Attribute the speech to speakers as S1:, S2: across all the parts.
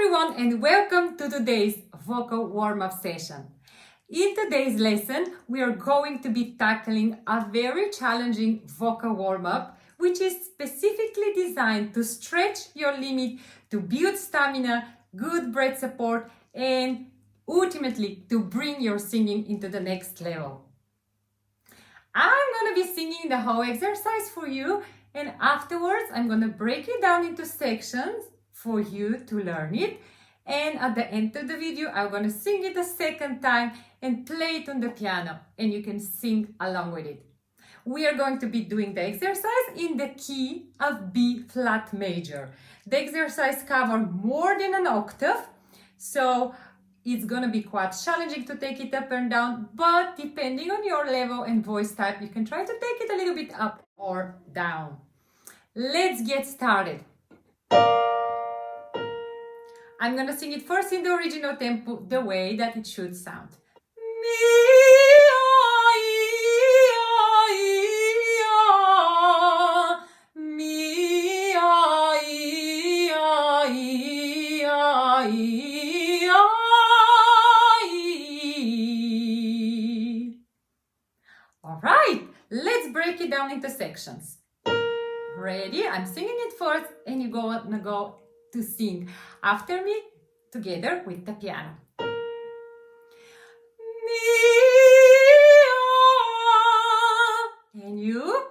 S1: everyone and welcome to today's vocal warm-up session. In today's lesson, we are going to be tackling a very challenging vocal warm-up, which is specifically designed to stretch your limit, to build stamina, good breath support, and ultimately to bring your singing into the next level. I'm going to be singing the whole exercise for you, and afterwards I'm going to break it down into sections for you to learn it. And at the end of the video, I'm going to sing it a second time and play it on the piano, and you can sing along with it. We are going to be doing the exercise in the key of B flat major. The exercise covers more than an octave, so it's going to be quite challenging to take it up and down, but depending on your level and voice type, you can try to take it a little bit up or down. Let's get started. I'm going to sing it first in the original tempo, the way that it should sound. All right, let's break it down into sections. Ready? I'm singing it first, and you're gonna go to sing after me together with the piano. And you?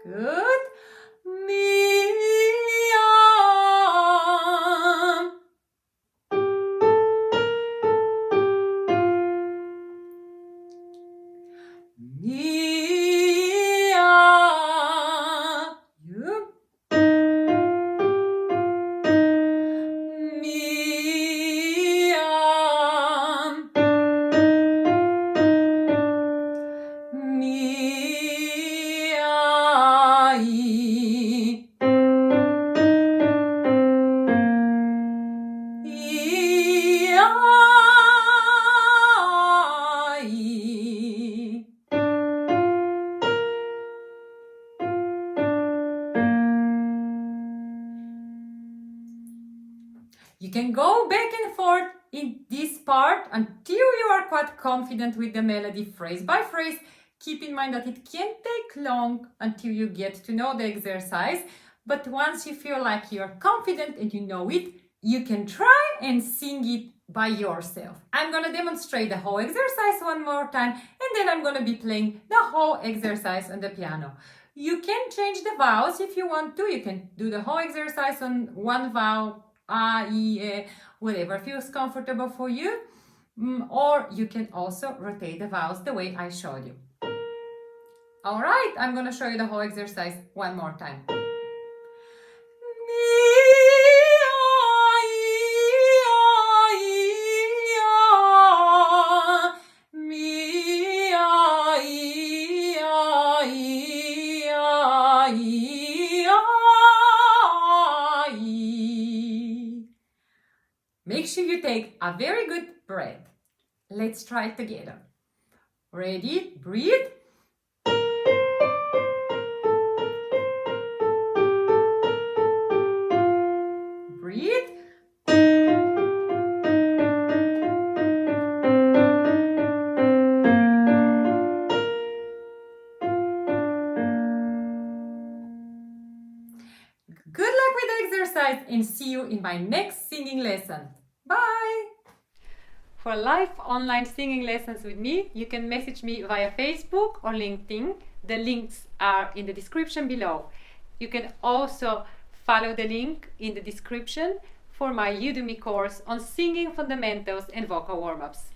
S1: Good. You can go back and forth in this part until you are quite confident with the melody phrase by phrase. Keep in mind that it can take long until you get to know the exercise, but once you feel like you're confident and you know it, you can try and sing it by yourself. I'm going to demonstrate the whole exercise one more time, and then I'm going to be playing the whole exercise on the piano. You can change the vowels if you want to. You can do the whole exercise on one vowel, A, E, whatever feels comfortable for you, or you can also rotate the vowels the way I showed you. All right, I'm going to show you the whole exercise one more time. Make sure you take a very good breath. Let's try it together. Ready? Breathe. Breathe. Good luck with the exercise and see you in my next singing lesson. Bye! For live online singing lessons with me, you can message me via Facebook or LinkedIn. The links are in the description below. You can also follow the link in the description for my Udemy course on singing fundamentals and vocal warm-ups.